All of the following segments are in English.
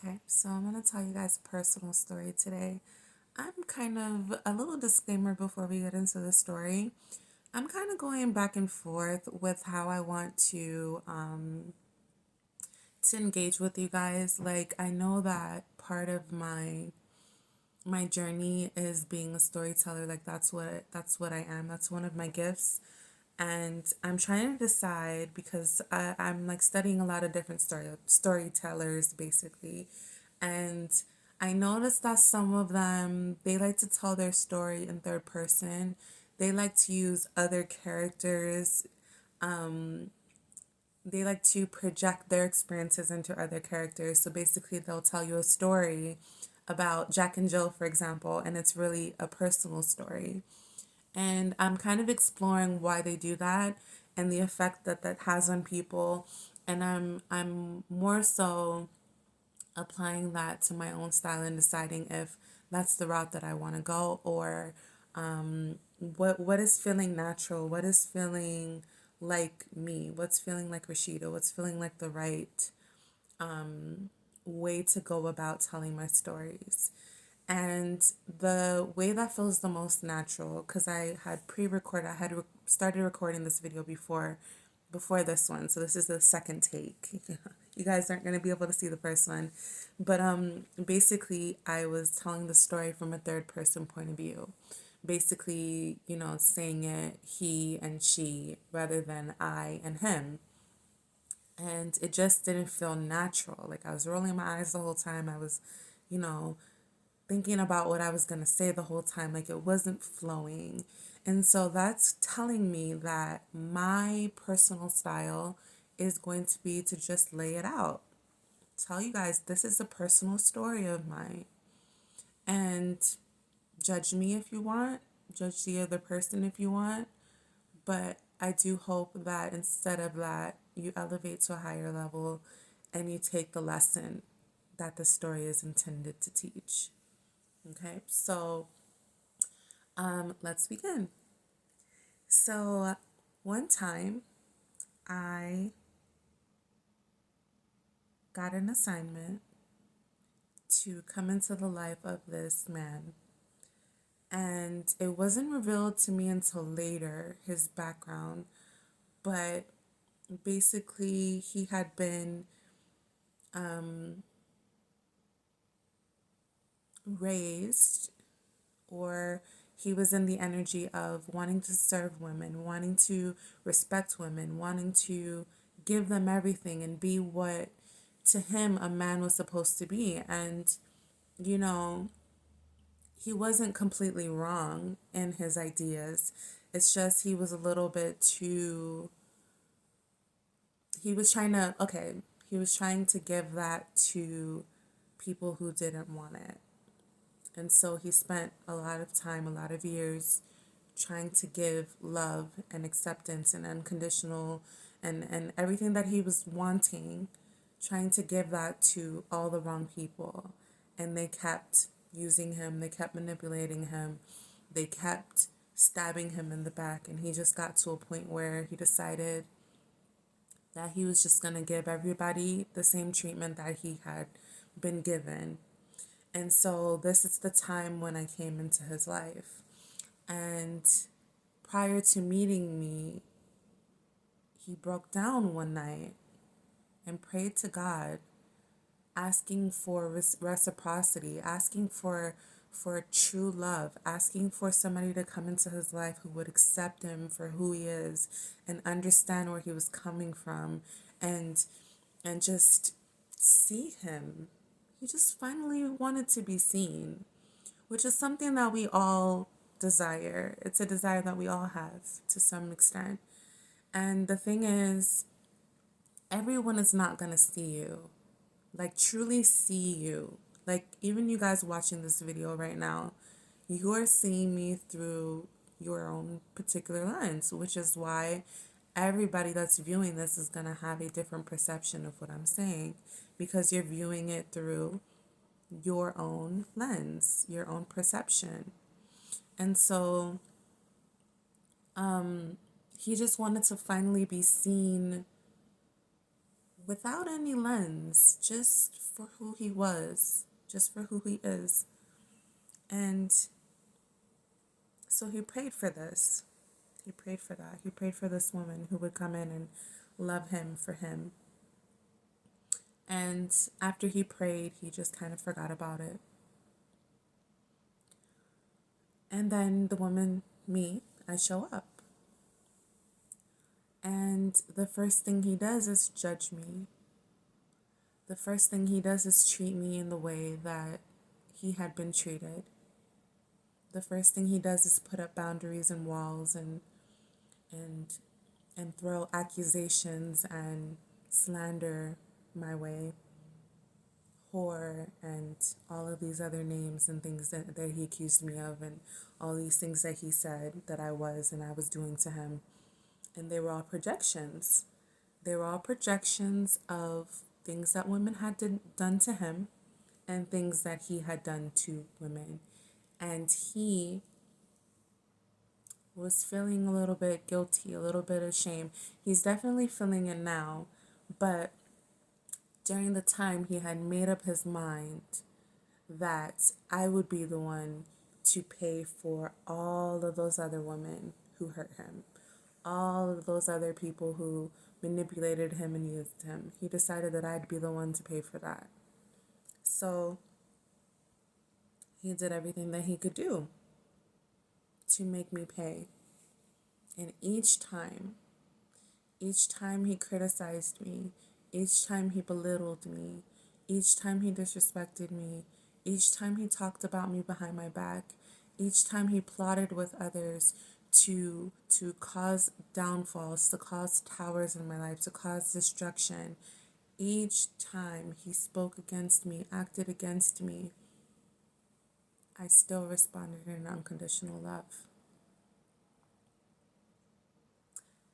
Okay, so I'm going to tell you guys a personal story today. I'm kind of a little disclaimer before we get into the story. I'm kind of going back and forth with how I want to engage with you guys. Like I know that part of my journey is being a storyteller. Like that's what I am. That's one of my gifts. And I'm trying to decide because I'm like studying a lot of different storytellers basically, and I noticed that some of them they like to tell their story in third person. They like to use other characters. They like to project their experiences into other characters. So basically, they'll tell you a story about Jack and Jill, for example, and it's really a personal story. And I'm kind of exploring why they do that and the effect that that has on people. And I'm more so applying that to my own style and deciding if that's the route that I want to go, or what is feeling natural, what is feeling like me, what's feeling like Rashida, what's feeling like the right way to go about telling my stories. And the way that feels the most natural, because I had pre-recorded, started recording this video before this one. So this is the second take. You guys aren't going to be able to see the first one. But basically, I was telling the story from a third person point of view. Basically, saying it he and she rather than I and him. And it just didn't feel natural. Like I was rolling my eyes the whole time. I was, you know, thinking about what I was going to say the whole time. Like it wasn't flowing. And so that's telling me that my personal style is going to be to just lay it out. Tell you guys, this is a personal story of mine. And judge me if you want, judge the other person if you want. But I do hope that instead of that, you elevate to a higher level and you take the lesson that the story is intended to teach. Okay, so let's begin. So, one time I got an assignment to come into the life of this man, and it wasn't revealed to me until later his background, but basically, he had been raised, or he was in the energy of wanting to serve women, wanting to respect women, wanting to give them everything and be what to him a man was supposed to be. And, you know, he wasn't completely wrong in his ideas. It's just he was a little bit too, he was trying to, okay, he was trying to give that to people who didn't want it. And so he spent a lot of time, a lot of years trying to give love and acceptance and unconditional and everything that he was wanting, trying to give that to all the wrong people. And they kept using him, they kept manipulating him, they kept stabbing him in the back. And he just got to a point where he decided that he was just going to give everybody the same treatment that he had been given. And so this is the time when I came into his life. And prior to meeting me, he broke down one night and prayed to God, asking for reciprocity, asking for true love, asking for somebody to come into his life who would accept him for who he is and understand where he was coming from, and just see him. He just finally wanted to be seen, which is something that we all desire. It's a desire that we all have to some extent. And the thing is, everyone is not going to see you, like truly see you. Like, even you guys watching this video right now, you are seeing me through your own particular lens, which is why everybody that's viewing this is going to have a different perception of what I'm saying, because you're viewing it through your own lens, your own perception. And so he just wanted to finally be seen without any lens, just for who he was, just for who he is. And so he prayed for this. He prayed for that. He prayed for this woman who would come in and love him for him. And after he prayed, he just kind of forgot about it. And then the woman, me, I show up. And the first thing he does is judge me. The first thing he does is treat me in the way that he had been treated. The first thing he does is put up boundaries and walls and throw accusations and slander my way. Whore and all of these other names and things that he accused me of, and all these things that he said that I was and I was doing to him. And they were all projections. They were all projections of things that women had done to him and things that he had done to women. And he was feeling a little bit guilty, a little bit of shame. He's definitely feeling it now, but during the time he had made up his mind that I would be the one to pay for all of those other women who hurt him, all of those other people who manipulated him and used him. He decided that I'd be the one to pay for that. So he did everything that he could do to make me pay. And each time he criticized me, each time he belittled me, each time he disrespected me, each time he talked about me behind my back, each time he plotted with others to cause downfalls, to cause towers in my life, to cause destruction, each time he spoke against me, acted against me, I still responded in unconditional love.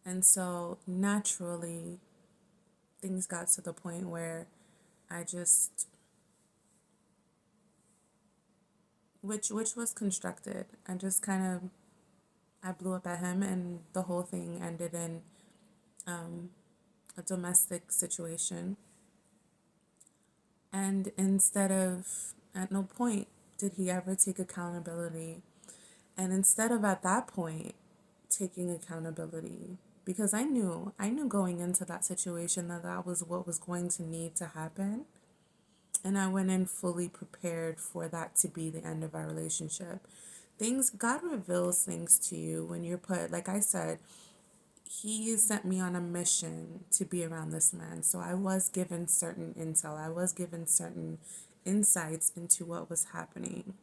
And so naturally, things got to the point where I just, which was constructed, I just kind of, I blew up at him, and the whole thing ended in a domestic situation. And at no point did he ever take accountability. And instead of at that point taking accountability, because I knew going into that situation that was what was going to need to happen. And I went in fully prepared for that to be the end of our relationship. God reveals things to you when you're put, like I said, he sent me on a mission to be around this man. So I was given certain intel. I was given certain insights into what was happening.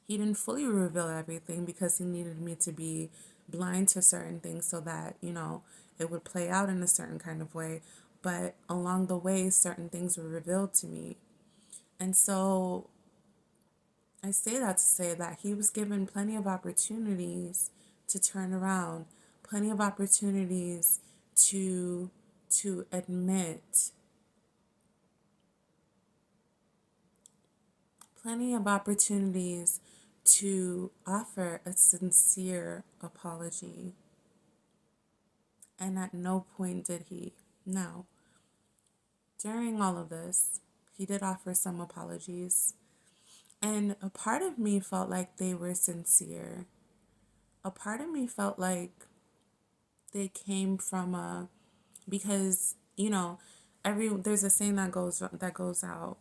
He didn't fully reveal everything because he needed me to be blind to certain things so that, it would play out in a certain kind of way. But along the way, certain things were revealed to me. And so I say that to say that he was given plenty of opportunities to turn around, plenty of opportunities to admit, plenty of opportunities to offer a sincere apology. And at no point did he. Now, during all of this, he did offer some apologies. And a part of me felt like they were sincere. A part of me felt like they came from because, there's a saying that goes out.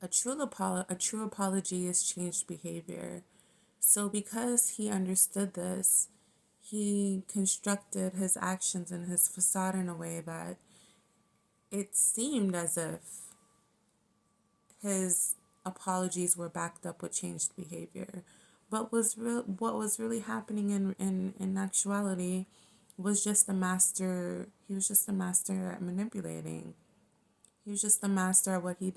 A true apology is changed behavior. So because he understood this, he constructed his actions and his facade in a way that it seemed as if his apologies were backed up with changed behavior. But what was really happening in actuality was just he was just a master at manipulating. He was just the master at what he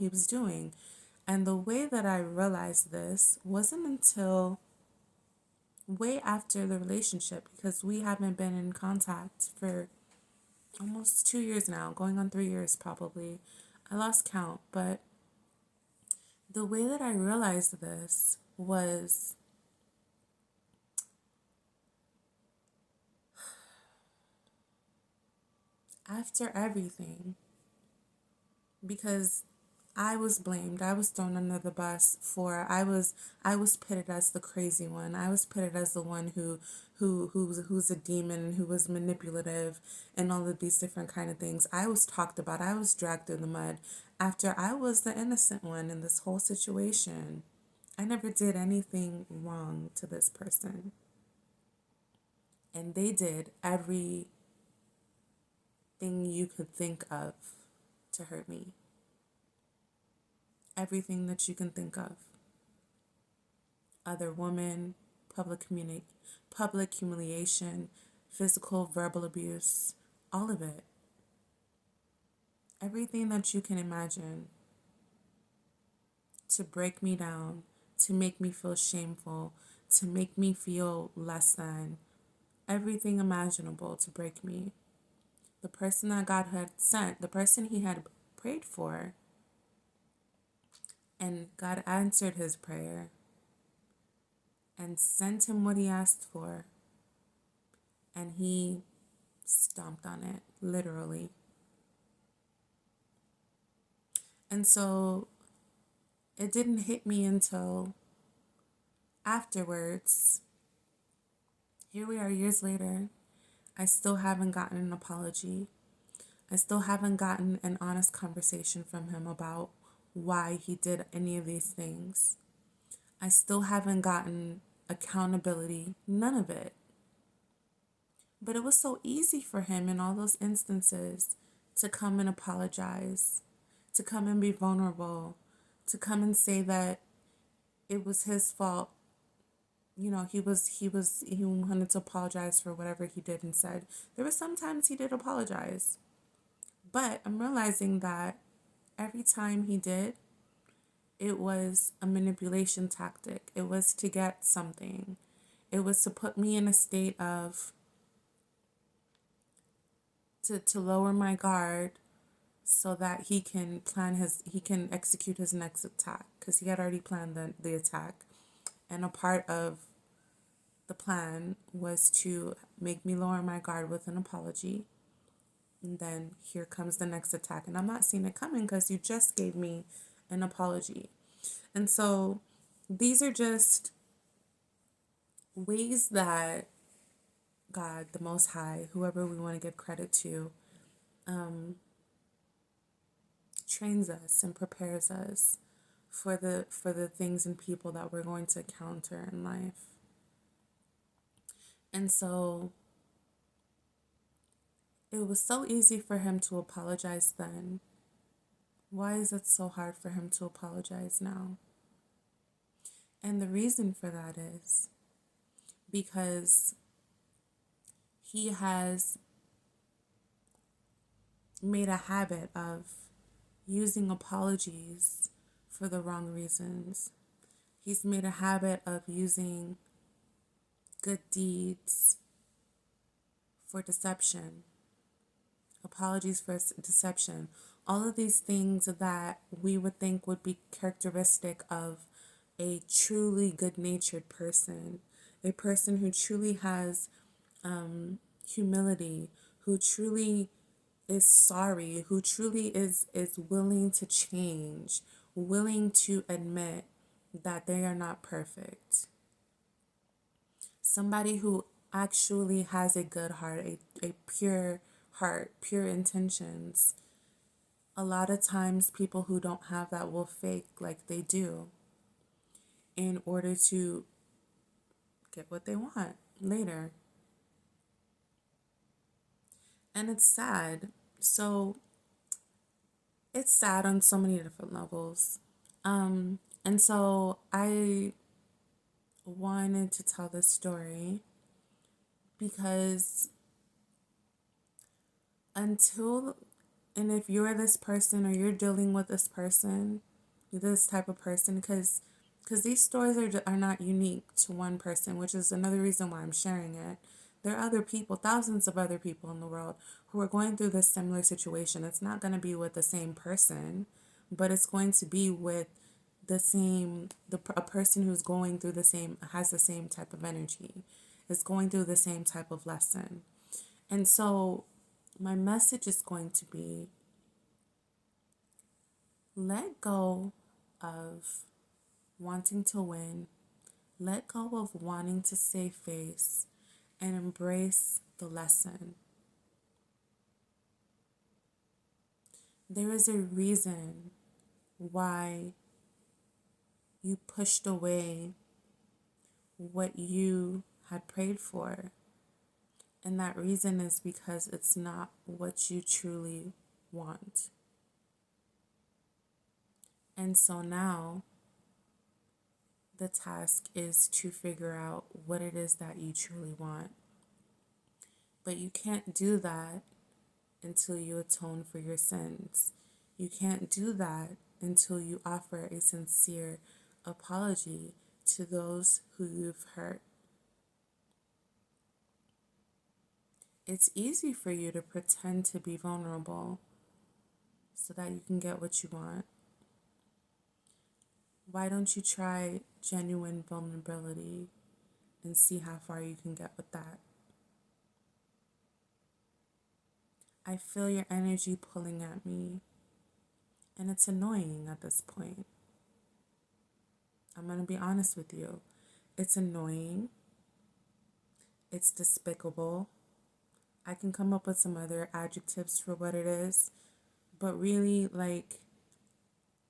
was doing. And the way that I realized this wasn't until way after the relationship, because we haven't been in contact for almost 2 years now, going on 3 years probably. I lost count, but the way that I realized this was after everything, because I was blamed. I was thrown under the bus for I was pitted as the crazy one. I was pitted as the one who's a demon and who was manipulative and all of these different kind of things. I was talked about. I was dragged through the mud after I was the innocent one in this whole situation. I never did anything wrong to this person. And they did everything you could think of to hurt me. Everything that you can think of. Other women, public humiliation, physical, verbal abuse, all of it. Everything that you can imagine to break me down, to make me feel shameful, to make me feel less than. Everything imaginable to break me. The person that God had sent, the person he had prayed for, and God answered his prayer and sent him what he asked for. And he stomped on it, literally. And so it didn't hit me until afterwards. Here we are years later. I still haven't gotten an apology. I still haven't gotten an honest conversation from him about why he did any of these things. I still haven't gotten accountability, none of it. But it was so easy for him in all those instances to come and apologize, to come and be vulnerable, to come and say that it was his fault. You know, he wanted to apologize for whatever he did and said. There were some times he did apologize. But I'm realizing that every time he did, it was a manipulation tactic. It was to get something. It was to put me in a state of, to lower my guard so that he can execute his next attack, because he had already planned the attack. And a part of the plan was to make me lower my guard with an apology. And then here comes the next attack. And I'm not seeing it coming because you just gave me an apology. And so these are just ways that God, the Most High, whoever we want to give credit to, trains us and prepares us for the things and people that we're going to encounter in life. And so it was so easy for him to apologize then. Why is it so hard for him to apologize now? And the reason for that is because he has made a habit of using apologies for the wrong reasons. He's made a habit of using good deeds for deception, apologies for deception. All of these things that we would think would be characteristic of a truly good-natured person, a person who truly has humility, who truly is sorry, who truly is willing to change, willing to admit that they are not perfect. Somebody who actually has a good heart, a pure heart, pure intentions. A lot of times people who don't have that will fake like they do in order to get what they want later. And it's sad. So it's sad on so many different levels. And so I wanted to tell this story because and if you're this person or you're dealing with this person, this type of person, because these stories are not unique to one person, which is another reason why I'm sharing it. There are other people, thousands of other people in the world who are going through this similar situation. It's not going to be with the same person, but it's going to be with a person who's going through has the same type of energy, is going through the same type of lesson. And so my message is going to be, let go of wanting to win, let go of wanting to save face, and embrace the lesson. There is a reason why you pushed away what you had prayed for. And that reason is because it's not what you truly want. And so now the task is to figure out what it is that you truly want. But you can't do that until you atone for your sins. You can't do that until you offer a sincere apology to those who you've hurt. It's easy for you to pretend to be vulnerable so that you can get what you want. Why don't you try genuine vulnerability and see how far you can get with that? I feel your energy pulling at me, and it's annoying at this point. I'm going to be honest with you. It's annoying. It's despicable. I can come up with some other adjectives for what it is, but really,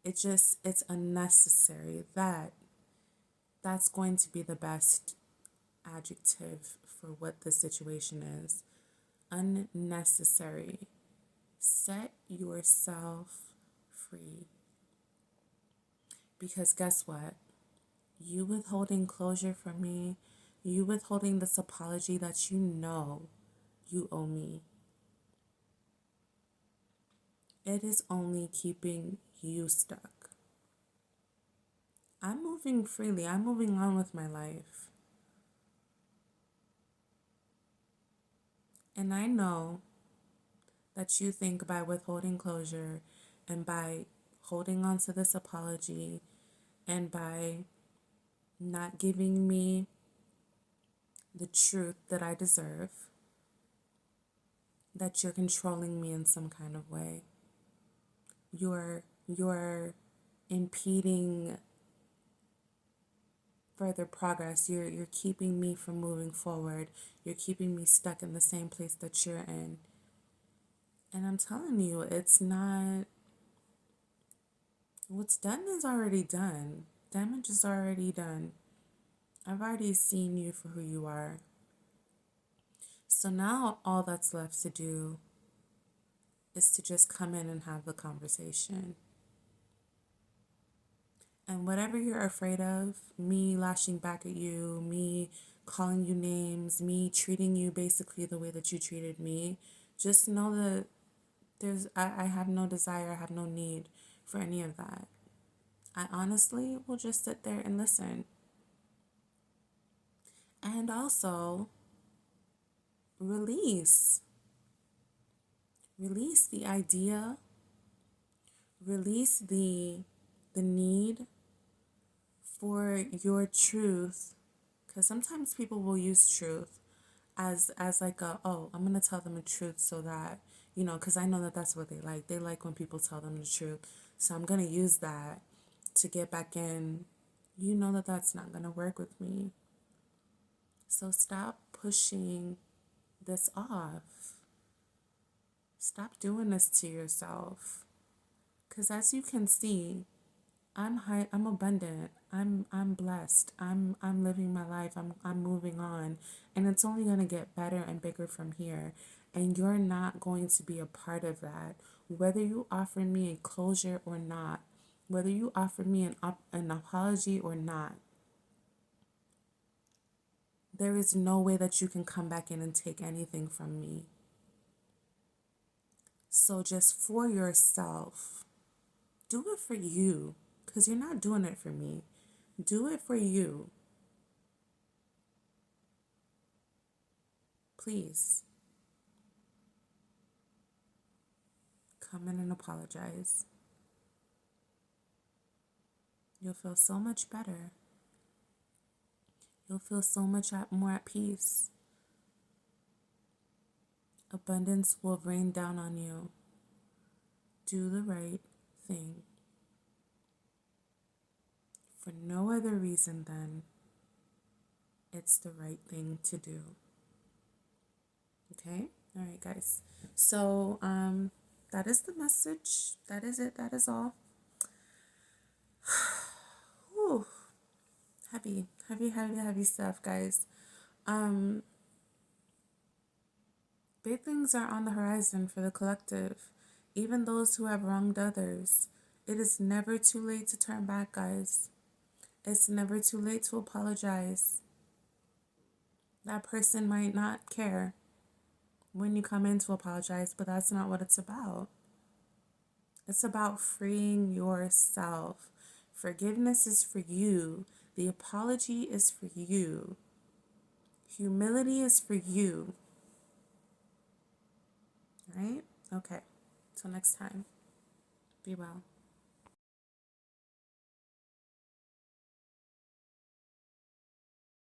it's unnecessary. That's going to be the best adjective for what the situation is. Unnecessary. Set yourself free. Because guess what? You withholding closure from me, you withholding this apology that you know you owe me, it is only keeping you stuck. I'm moving freely. I'm moving on with my life. And I know that you think by withholding closure and by holding on to this apology and by not giving me the truth that I deserve, that you're controlling me in some kind of way. You're impeding further progress. You're keeping me from moving forward. You're keeping me stuck in the same place that you're in. And I'm telling you, it's not, what's done is already done. Damage is already done. I've already seen you for who you are. So now all that's left to do is to just come in and have the conversation. And whatever you're afraid of, me lashing back at you, me calling you names, me treating you basically the way that you treated me, just know that I have no desire, I have no need for any of that. I honestly will just sit there and listen. And also release the idea, release the need for your truth, because sometimes people will use truth as like I'm gonna tell them the truth so that, because I know that that's what they like when people tell them the truth, so I'm gonna use that to get back in. You know that that's not gonna work with me, so stop pushing this off. Stop doing this to yourself, because as you can see, I'm abundant. I'm blessed. I'm living my life. I'm moving on, and it's only going to get better and bigger from here. And you're not going to be a part of that. Whether you offer me a closure or not, whether you offer me an apology or not, there is no way that you can come back in and take anything from me. So just for yourself, do it for you, because you're not doing it for me. Do it for you. Please. Come in and apologize. You'll feel so much better. You'll feel so much more at peace. Abundance will rain down on you. Do the right thing. For no other reason than it's the right thing to do. Okay? All right, guys. So, that is the message. That is it. That is all. Whew. Heavy, heavy, heavy, heavy stuff, guys. Big things are on the horizon for the collective. Even those who have wronged others. It is never too late to turn back, guys. It's never too late to apologize. That person might not care when you come in to apologize, but that's not what it's about. It's about freeing yourself. Forgiveness is for you. The apology is for you. Humility is for you. Right? Okay. Till next time. Be well.